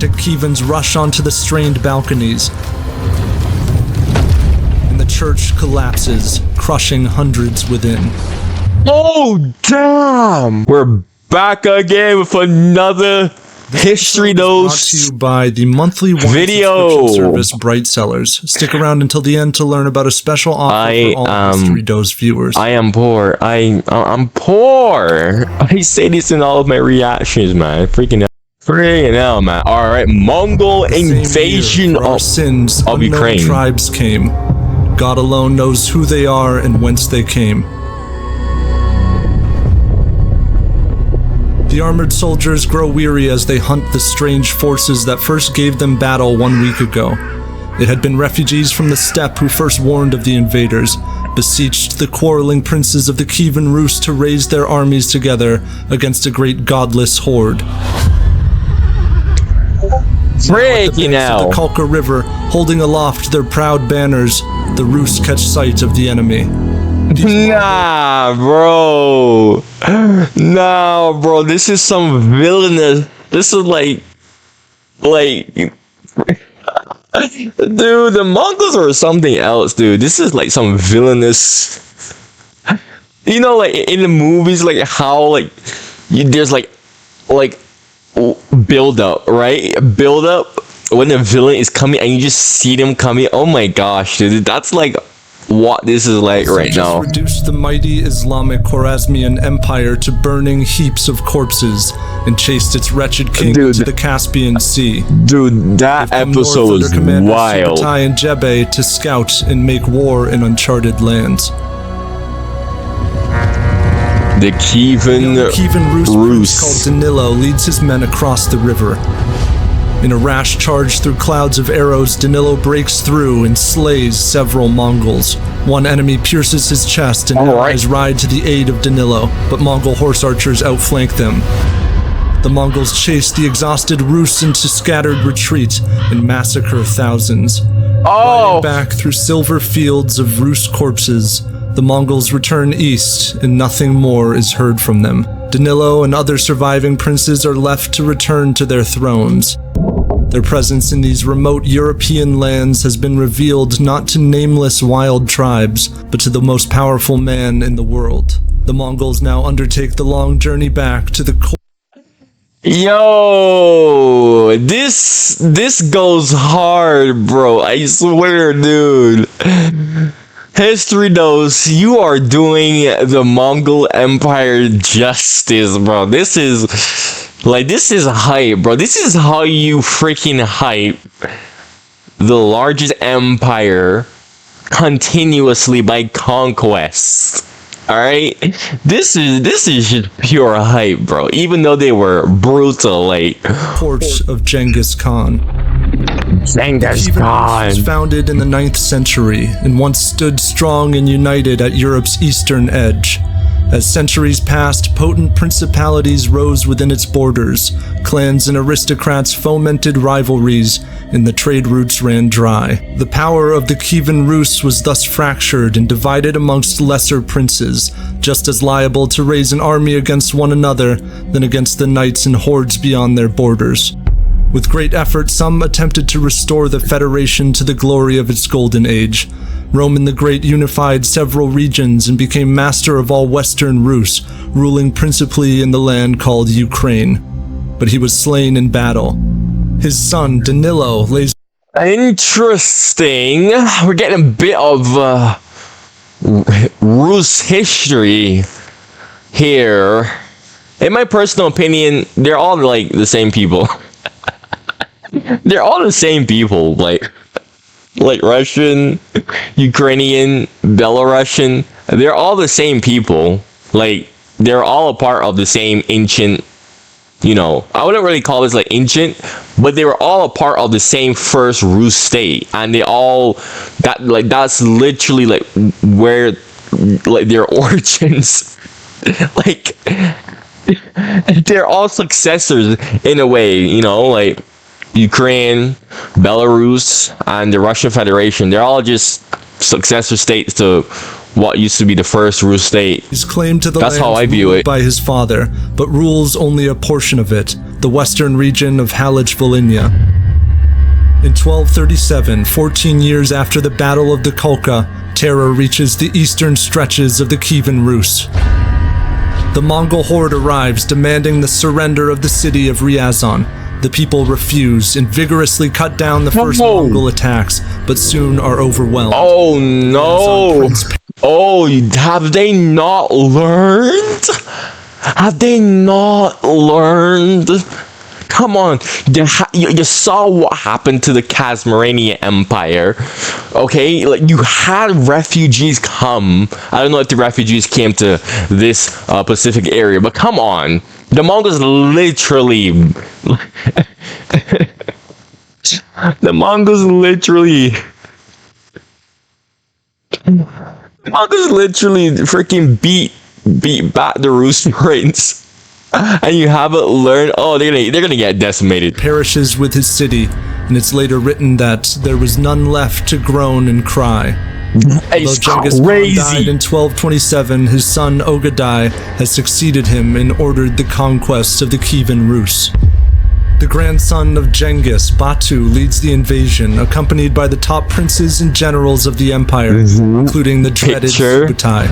frantic Kievans rush onto the strained balconies, and the church collapses, crushing hundreds within. Oh, damn! We're back again with another History Dose brought to you by the monthly wine video service Bright Cellars. Stick around until the end to learn about a special offer for all History Dose viewers. I am poor. I'm poor. I say this in all of my reactions, man. Freaking hell, man. All right, Mongol Invasion of Ukraine. Tribes came. God alone knows who they are and whence they came. The armored soldiers grow weary as they hunt the strange forces that first gave them battle 1 week ago. It had been refugees from the steppe who first warned of the invaders, beseeched the quarreling princes of the Kievan Rus to raise their armies together against a great godless horde. Freaking hell! The Kalka River, holding aloft their proud banners, the Rus catch sight of the enemy. Nah, bro. Nah, bro. This is some villainous. This is like, dude, the Mongols are something else, dude. This is like some villainous. You know, like in the movies, like how there's like build up, right? Build up when the villain is coming and you just see them coming. Oh my gosh, dude, that's like what this is like right now. Reduced the mighty Islamic Khwarezmian Empire to burning heaps of corpses and chased its wretched king to the Caspian Sea. Dude, that episode was wild. Subutai and Jebe to scout and make war in uncharted lands. The Kievan Rus called Danilo leads his men across the river. In a rash charge through clouds of arrows, Danilo breaks through and slays several Mongols. One enemy pierces his chest and allies ride to the aid of Danilo, but Mongol horse archers outflank them. The Mongols chase the exhausted Rus into scattered retreat and massacre thousands. Riding back through silver fields of Rus corpses, the Mongols return east and nothing more is heard from them. Danilo and other surviving princes are left to return to their thrones. Their presence in these remote European lands has been revealed not to nameless wild tribes, but to the most powerful man in the world. The Mongols now undertake the long journey back to the core. Yo, this goes hard, bro. I swear, dude. History Dose, you are doing the Mongol Empire justice, bro. This is hype, bro. This is how you freaking hype the largest empire continuously by conquest. Alright? This is just pure hype, bro. Even though they were brutal, like Court of Genghis Khan. Genghis Khan was founded in the 9th century and once stood strong and united at Europe's eastern edge. As centuries passed, potent principalities rose within its borders. Clans and aristocrats fomented rivalries, and the trade routes ran dry. The power of the Kievan Rus was thus fractured and divided amongst lesser princes, just as liable to raise an army against one another than against the knights and hordes beyond their borders. With great effort, some attempted to restore the Federation to the glory of its golden age. Roman the Great unified several regions and became master of all Western Rus, ruling principally in the land called Ukraine. But he was slain in battle. His son, Danilo, lays... Interesting. We're getting a bit of Rus history here. In my personal opinion, they're all like the same people. They're all the same people, like Russian, Ukrainian, Belarusian. They're all the same people. Like, they're all a part of the same ancient, I wouldn't really call this like ancient, but they were all a part of the same first Rus state, and they all that's literally like where like their origins. Like, they're all successors in a way, like Ukraine, Belarus, and the Russian Federation. They're all just successor states to what used to be the first Rus state. He's claimed to the That's how I view it. By his father, but rules only a portion of it, the western region of Halych-Volhynia. In 1237, 14 years after the Battle of the Kalka, terror reaches the eastern stretches of the Kievan Rus. The Mongol horde arrives, demanding the surrender of the city of Ryazan. The people refuse and vigorously cut down the first Mongol attacks, but soon are overwhelmed. Oh no! Oh, have they not learned? Have they not learned? Come on, you saw what happened to the Kazmaranian Empire, okay? Like, you had refugees come. I don't know if the refugees came to this Pacific area, but come on. The Mongols literally... the Mongols literally freaking beat back the Rus prince. And you haven't learned. Oh, they're gonna get decimated. Perishes with his city, and it's later written that there was none left to groan and cry. Although Genghis Khan died in 1227, his son Ogadai has succeeded him and ordered the conquest of the Kievan Rus. The grandson of Genghis, Batu, leads the invasion, accompanied by the top princes and generals of the empire, including the dreaded Subutai.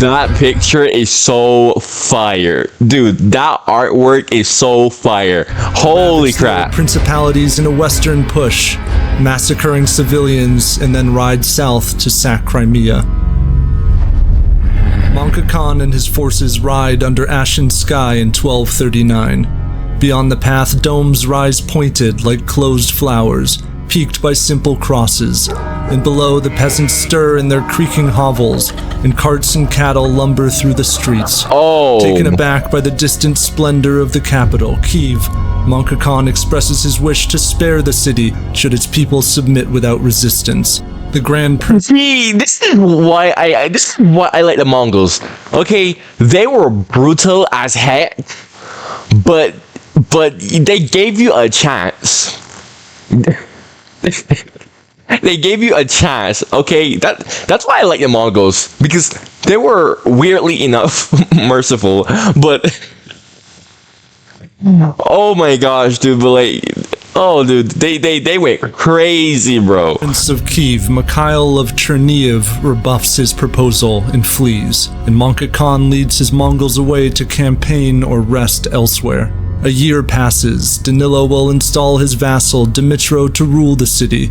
That picture is so fire. Dude, that artwork is so fire. Holy crap. Principalities in a western push, massacring civilians, and then ride south to sack Crimea. Genghis Khan and his forces ride under ashen sky in 1239. Beyond the path, domes rise pointed like closed flowers, peaked by simple crosses, and below the peasants stir in their creaking hovels, and carts and cattle lumber through the streets. Taken aback by the distant splendor of the capital, Kiev, Genghis Khan expresses his wish to spare the city should its people submit without resistance. The Grand Prince. See, this is why I like the Mongols. Okay, they were brutal as heck, but they gave you a chance. They gave you a chance, okay? That's why I like the Mongols, because they were weirdly enough merciful, but oh my gosh, dude, but like, oh dude, they went crazy, bro. Prince of Kiev, Mikhail of Chernihiv, rebuffs his proposal and flees, and Genghis Khan leads his Mongols away to campaign or rest elsewhere. A year passes. Danilo will install his vassal Dimitro to rule the city,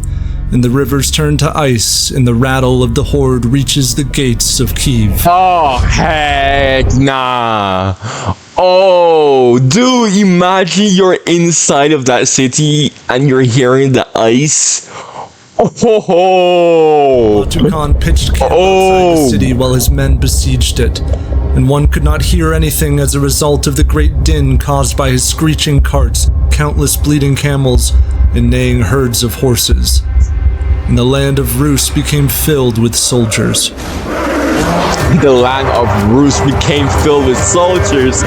and the rivers turn to ice, and the rattle of the horde reaches the gates of Kiev. Oh, heck nah. Oh, dude, imagine you're inside of that city and you're hearing the ice. Oh, Genghis Khan pitched camp outside the city while his men besieged it, and one could not hear anything as a result of the great din caused by his screeching carts, countless bleeding camels, and neighing herds of horses. And the land of Rus became filled with soldiers. The land of Rus became filled with soldiers.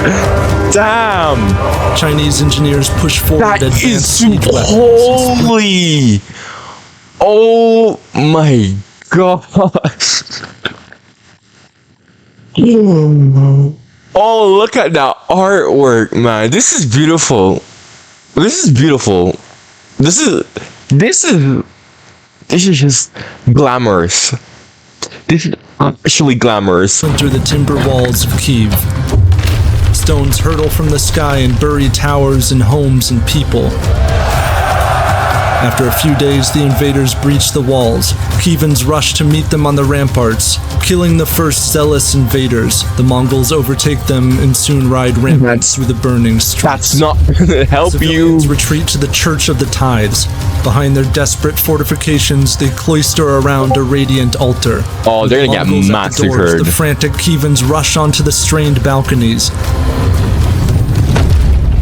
Damn! Chinese engineers pushed forward advanced siege weapons. Holy! Oh my gosh! Oh, look at that artwork, man. This is beautiful. This is beautiful. This is just glamorous. This is actually glamorous. Enter the timber walls of Kiev. Stones hurtle from the sky and bury towers and homes and people. After a few days, the invaders breach the walls. Kievans rush to meet them on the ramparts, killing the first zealous invaders. The Mongols overtake them and soon ride rampant through the burning streets. That's not gonna help Civilians you. retreat to the Church of the Tithes. Behind their desperate fortifications, they cloister around a radiant altar. Oh, they're gonna get massacred. The frantic Kievans rush onto the strained balconies.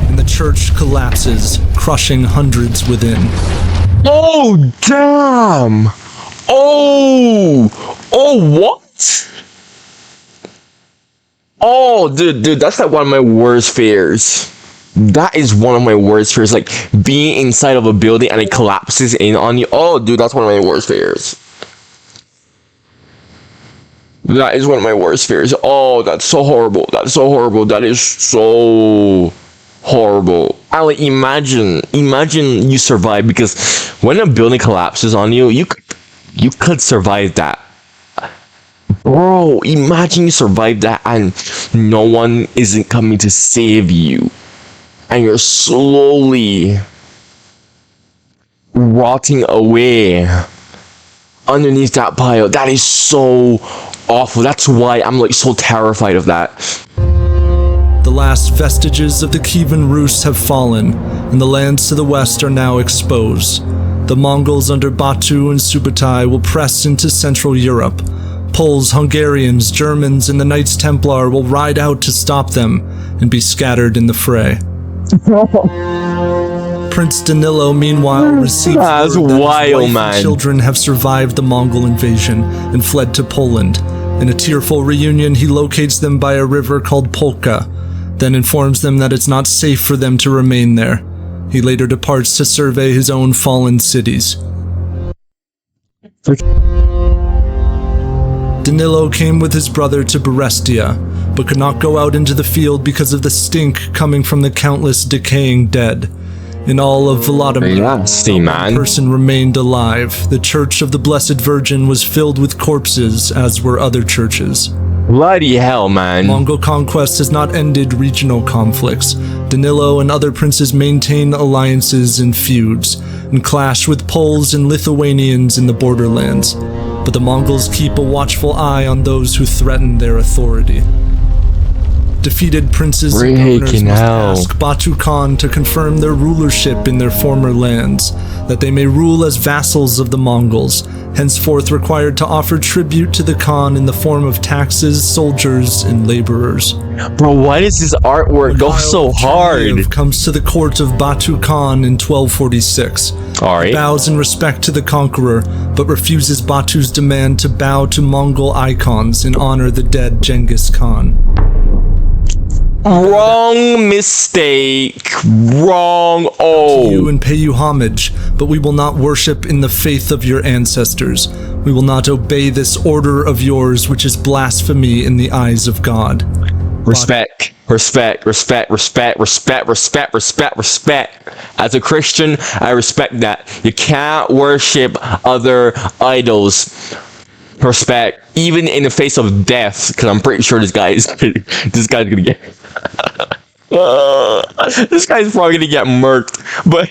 And the church collapses, crushing hundreds within. Oh, damn! Oh, what? Oh, dude, that's like one of my worst fears. That is one of my worst fears, like being inside of a building and it collapses in on you. Oh, dude, that's one of my worst fears. That is one of my worst fears. Oh, that's so horrible. That's so horrible. That is so horrible. I like imagine you survive, because when a building collapses on you, you could survive that. Bro, imagine you survive that and no one isn't coming to save you. And you're slowly rotting away underneath that pile. That is so awful. That's why I'm like so terrified of that. The last vestiges of the Kievan Rus have fallen, and the lands to the west are now exposed. The Mongols under Batu and Subutai will press into Central Europe. Poles, Hungarians, Germans, and the Knights Templar will ride out to stop them and be scattered in the fray. Prince Danilo, meanwhile, receives word that his wife and children have survived the Mongol invasion and fled to Poland. In a tearful reunion, he locates them by a river called Polka, then informs them that it's not safe for them to remain there. He later departs to survey his own fallen cities. Danilo came with his brother to Berestia, but could not go out into the field because of the stink coming from the countless decaying dead. In all of Volodymyr, no person remained alive. The Church of the Blessed Virgin was filled with corpses, as were other churches. Bloody hell, man. Mongol conquest has not ended regional conflicts. Danilo and other princes maintain alliances and feuds, and clash with Poles and Lithuanians in the borderlands. But the Mongols keep a watchful eye on those who threaten their authority. Defeated princes and governors must ask Batu Khan to confirm their rulership in their former lands, that they may rule as vassals of the Mongols, henceforth required to offer tribute to the Khan in the form of taxes, soldiers, and laborers. Bro, why does this artwork go so hard? Kiev comes to the court of Batu Khan in 1246. He bows in respect to the conqueror, but refuses Batu's demand to bow to Mongol icons and honor the dead Genghis Khan. Wrong mistake. Wrong. Oh. You and pay you homage, but we will not worship in the faith of your ancestors. We will not obey this order of yours, which is blasphemy in the eyes of God. Respect. Respect. Respect. Respect. Respect. Respect. Respect. Respect. As a Christian, I respect that. You can't worship other idols. Respect, even in the face of death, because I'm pretty sure this guy's gonna get this guy's probably gonna get murked. But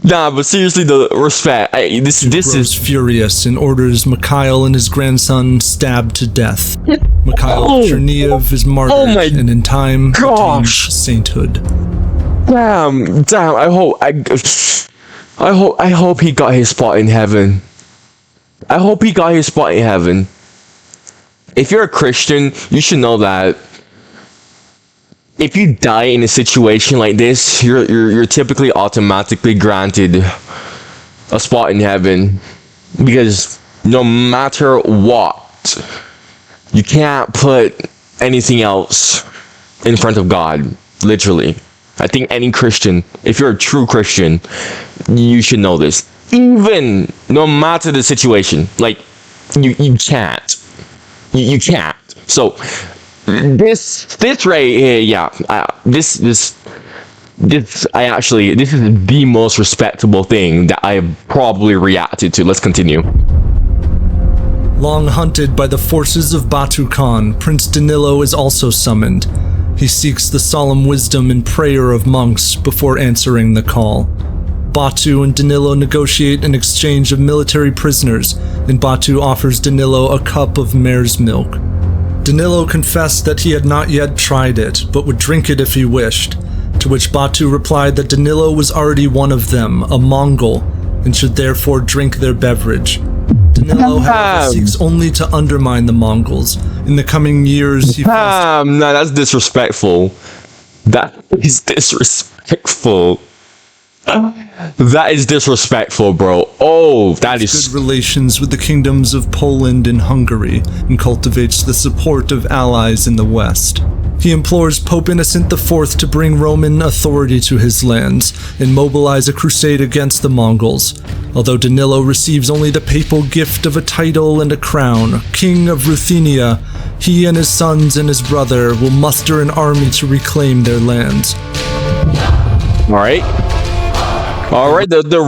nah, but seriously, the respect. This is furious and orders Mikhail and his grandson stabbed to death. Mikhail Cherniev is martyred and in time attains sainthood. Damn! I hope he got his spot in heaven. I hope he got his spot in heaven. If you're a Christian, you should know that if you die in a situation like this, you're typically automatically granted a spot in heaven, because no matter what, you can't put anything else in front of God. Literally, I think any Christian, if you're a true Christian, you should know this. Even no matter the situation, like you can't. You can't. So this right here, yeah. This is the most respectable thing that I have probably reacted to. Let's continue. Long hunted by the forces of Batu Khan, Prince Danilo is also summoned. He seeks the solemn wisdom and prayer of monks before answering the call. Batu and Danilo negotiate an exchange of military prisoners, and Batu offers Danilo a cup of mare's milk. Danilo confessed that he had not yet tried it, but would drink it if he wished, to which Batu replied that Danilo was already one of them, a Mongol, and should therefore drink their beverage. Danilo, however, seeks only to undermine the Mongols. In the coming years, he no, that's disrespectful. That is disrespectful. That is disrespectful, bro. Oh, that is good relations with the kingdoms of Poland and Hungary, and cultivates the support of allies in the West. He implores Pope Innocent IV to bring Roman authority to his lands and mobilize a crusade against the Mongols. Although Danilo receives only the papal gift of a title and a crown, King of Ruthenia, he and his sons and his brother will muster an army to reclaim their lands. All right, the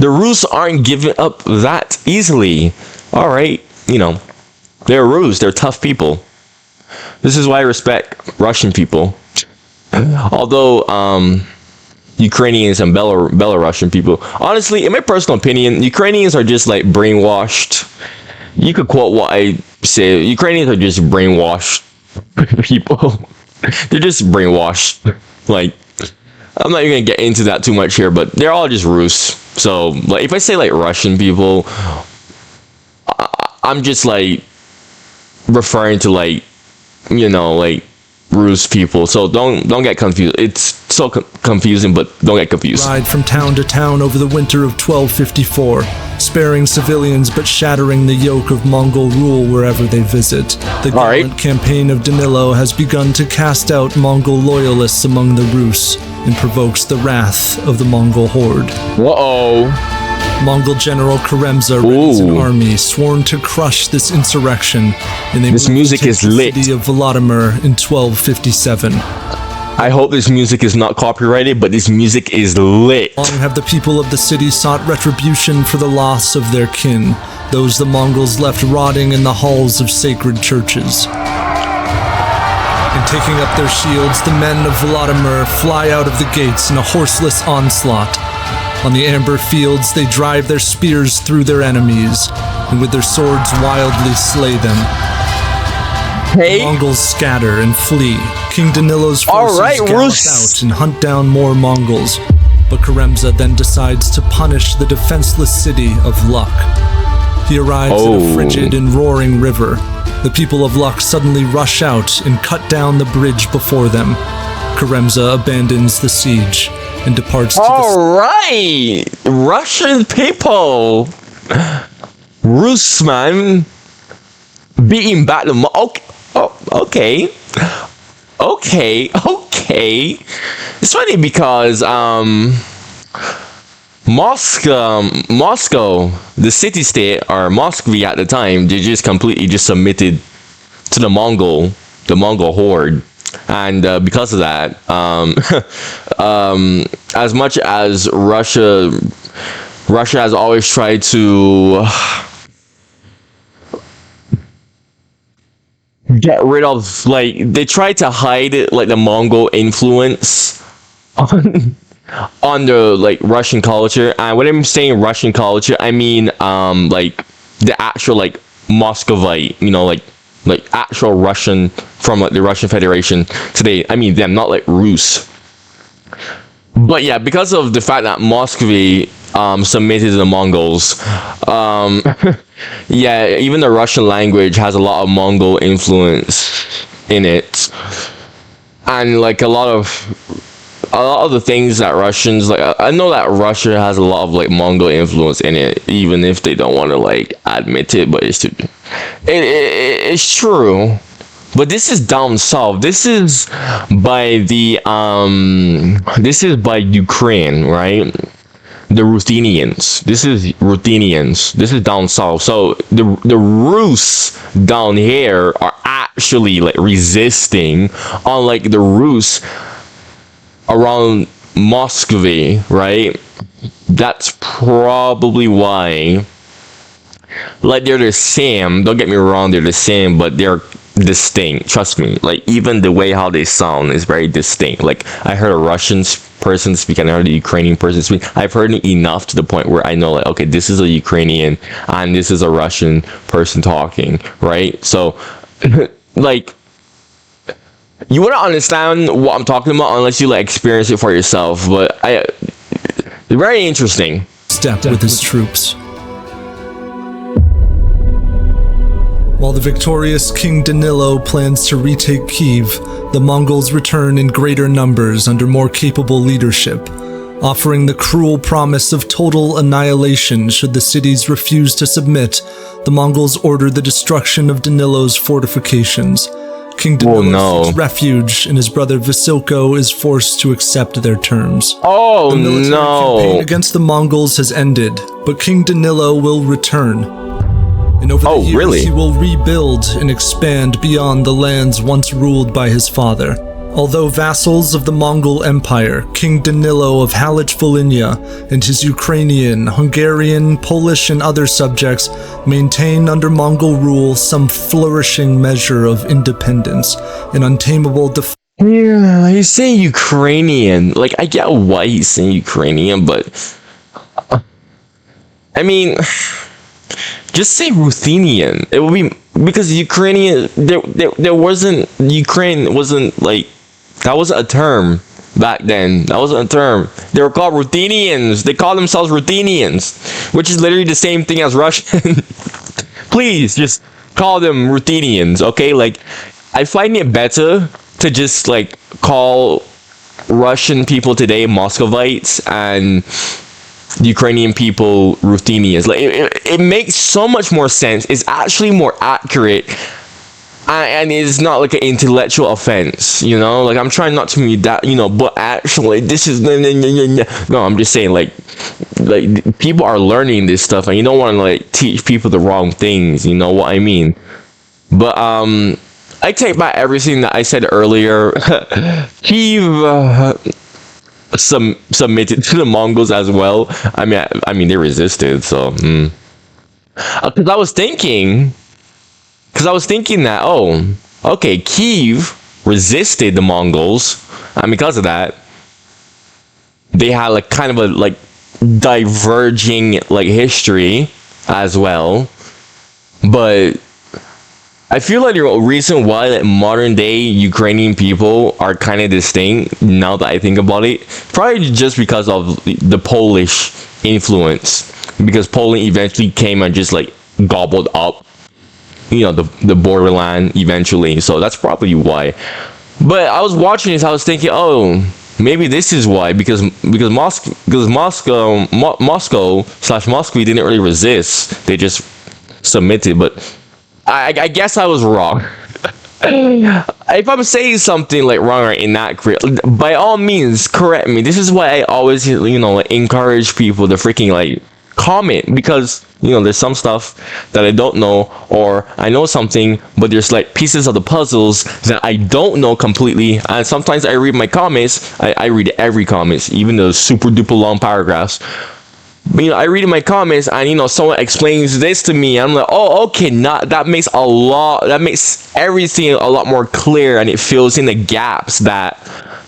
Rus aren't giving up that easily. All right, they're Rus, they're tough people. This is why I respect Russian people. Although Ukrainians and Belarusian people, honestly, in my personal opinion, Ukrainians are just like brainwashed. You could quote what I say. Ukrainians are just brainwashed people. They're just brainwashed. Like, I'm not even gonna get into that too much here, but they're all just Rus. So, like, if I say like Russian people, I'm just like referring to like, like Rus people. So don't get confused. It's so confusing, but don't get confused. Ride from town to town over the winter of 1254, sparing civilians but shattering the yoke of Mongol rule wherever they visit. The gallant campaign of Danilo has begun to cast out Mongol loyalists among the Rus and provokes the wrath of the Mongol horde. Mongol General Karemza raids an army sworn to crush this insurrection, and they this music is lit. The city of Vladimir in 1257. I hope this music is not copyrighted, but this music is lit. Long have the people of the city sought retribution for the loss of their kin, those the Mongols left rotting in the halls of sacred churches. And taking up their shields, the men of Vladimir fly out of the gates in a horseless onslaught. On the amber fields, they drive their spears through their enemies, and with their swords wildly slay them. The Mongols scatter and flee. King Danilo's forces gallop out and hunt down more Mongols, but Karemza then decides to punish the defenseless city of Luk. He arrives at a frigid and roaring river. The people of Luk suddenly rush out and cut down the bridge before them. Karemza abandons the siege and departs to Russian people! Rus, man. Beating back the okay. It's funny because Moscow, the city-state, or Moscow at the time, they just completely just submitted to the Mongol horde. And because of that, as much as Russia has always tried to get rid of, like, they tried to hide it, like, the Mongol influence on the, like, Russian culture. And when I'm saying Russian culture, I mean like the actual, like, Muscovite, like actual Russian from, like, the Russian Federation today. I mean them, not like Rus. But yeah, because of the fact that Muscovy submitted to the Mongols, yeah, even the Russian language has a lot of Mongol influence in it, and like a lot of the things that Russians like. I know that Russia has a lot of like Mongol influence in it, even if they don't want to like admit it. But it's true. But this is down south. This is by Ukraine, right? The Ruthenians. This is Ruthenians. This is down south. So the Rus down here are actually like resisting, unlike the Rus around Muscovy, right? That's probably why. Like, they're the same. Don't get me wrong, they're the same, but they're distinct. Trust me. Like, even the way how they sound is very distinct. Like, I heard a Russian person speak and I heard a Ukrainian person speak. I've heard it enough to the point where I know, like, okay, this is a Ukrainian and this is a Russian person talking, right? So, like, you wouldn't understand what I'm talking about unless you like experience it for yourself. But very interesting. Steppe with his troops. While the victorious King Danilo plans to retake Kiev, the Mongols return in greater numbers under more capable leadership. offering the cruel promise of total annihilation should the cities refuse to submit. The Mongols order the destruction of Danilo's fortifications. King Danilo seeks refuge, and his brother Vasilko is forced to accept their terms. Oh no! The military campaign against the Mongols has ended, but King Danilo will return. And over the years, he will rebuild and expand beyond the lands once ruled by his father. Although vassals of the Mongol Empire, King Danilo of Halych-Volhynia and his Ukrainian, Hungarian, Polish, and other subjects maintain under Mongol rule some flourishing measure of independence, an untamable Yeah, he's saying Ukrainian. Like, I get why he's saying Ukrainian, but I mean, just say Ruthenian. It would be because Ukrainian. There wasn't Ukraine wasn't like. That wasn't a term back then. That wasn't a term. They were called Ruthenians. They call themselves Ruthenians, which is literally the same thing as Russian. Please, just call them Ruthenians, okay? Like, I find it better to just, like, call Russian people today Muscovites and Ukrainian people Ruthenians. Like, it makes so much more sense. It's actually more accurate. And it's not like an intellectual offense, you know? Like, I'm trying not to be that, you know, but actually, this is... No, I'm just saying, like people are learning this stuff, and you don't want to, like, teach people the wrong things, you know what I mean? But, I take back everything that I said earlier. Kiev submitted to the Mongols as well. I mean, they resisted, so... Because I was thinking that, oh, okay, Kiev resisted the Mongols, and because of that, they had like kind of a like diverging like history as well. But I feel like the reason why like modern day Ukrainian people are kind of distinct, now that I think about it, probably just because of the Polish influence, because Poland eventually came and just like gobbled up, you know, the borderland eventually. So that's probably why. But I was watching this, I was thinking, oh, maybe this is why, because Moscow slash Moscow didn't really resist, they just submitted. But I guess I was wrong. If I'm saying something like wrong or inaccurate, by all means correct me. This is why I always, you know, encourage people to freaking like comment, because you know, there's some stuff that I don't know, or I know something, but there's like pieces of the puzzles that I don't know completely. And sometimes I read my comments, I read every comments, even those super duper long paragraphs. But, you know, I read in my comments, and you know, someone explains this to me, and I'm like, oh, okay, that makes everything a lot more clear, and it fills in the gaps that,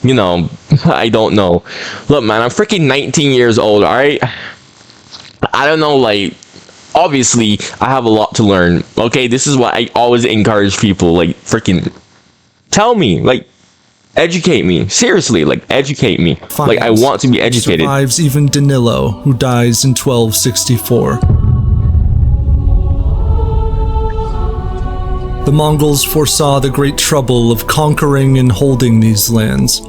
you know, I don't know. Look, man, I'm freaking 19 years old, all right? I don't know, like, obviously I have a lot to learn, okay? This is why I always encourage people, like, freaking tell me, like, educate me, seriously, like, educate me. Like, I want to be educated. Survives even Danilo, who dies in 1264. The Mongols foresaw the great trouble of conquering and holding these lands,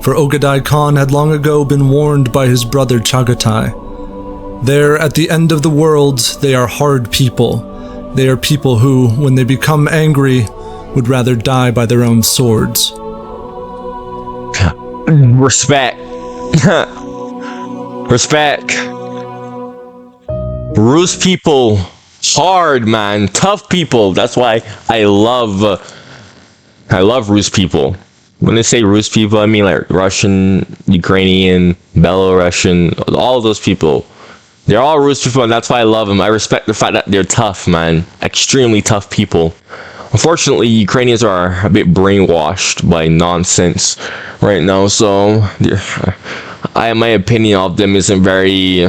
for Ogadai Khan had long ago been warned by his brother Chagatai. There, at the end of the world, they are hard people. They are people who, when they become angry, would rather die by their own swords. Respect. Respect. Rus people, hard, man, tough people. That's why I love Rus people. When they say Rus people, I mean like Russian, Ukrainian, Belarusian, all those people. They're all Rus people, and that's why I love them. I respect the fact that they're tough, man. Extremely tough people. Unfortunately, Ukrainians are a bit brainwashed by nonsense right now, so my opinion of them isn't very...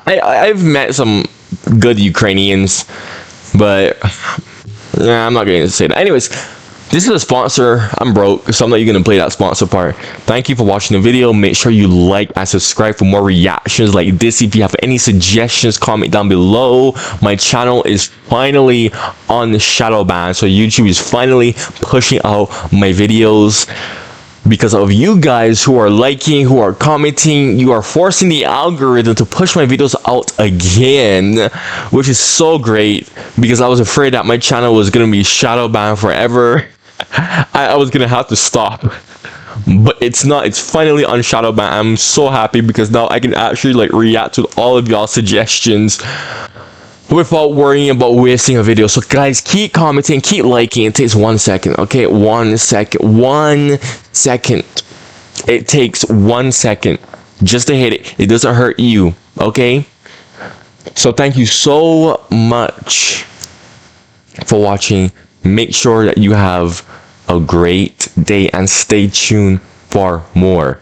I've met some good Ukrainians, but I'm not going to say that. Anyways, this is a sponsor. I'm broke, so I'm not even going to play that sponsor part. Thank you for watching the video. Make sure you like and subscribe for more reactions like this. If you have any suggestions, comment down below. My channel is finally on the shadow ban, so YouTube is finally pushing out my videos. because of you guys who are liking, who are commenting. You are forcing the algorithm to push my videos out again, which is so great, because I was afraid that my channel was gonna be shadow banned forever. I was gonna have to stop, but it's not. It's finally on shadow ban. I'm so happy because now I can actually like react to all of y'all's suggestions without worrying about wasting a video. So guys, keep commenting, keep liking. It takes 1 second, okay? 1 second. 1 second. It takes 1 second just to hit it. It doesn't hurt you, okay? So thank you so much for watching. Make sure that you have a great day and stay tuned for more.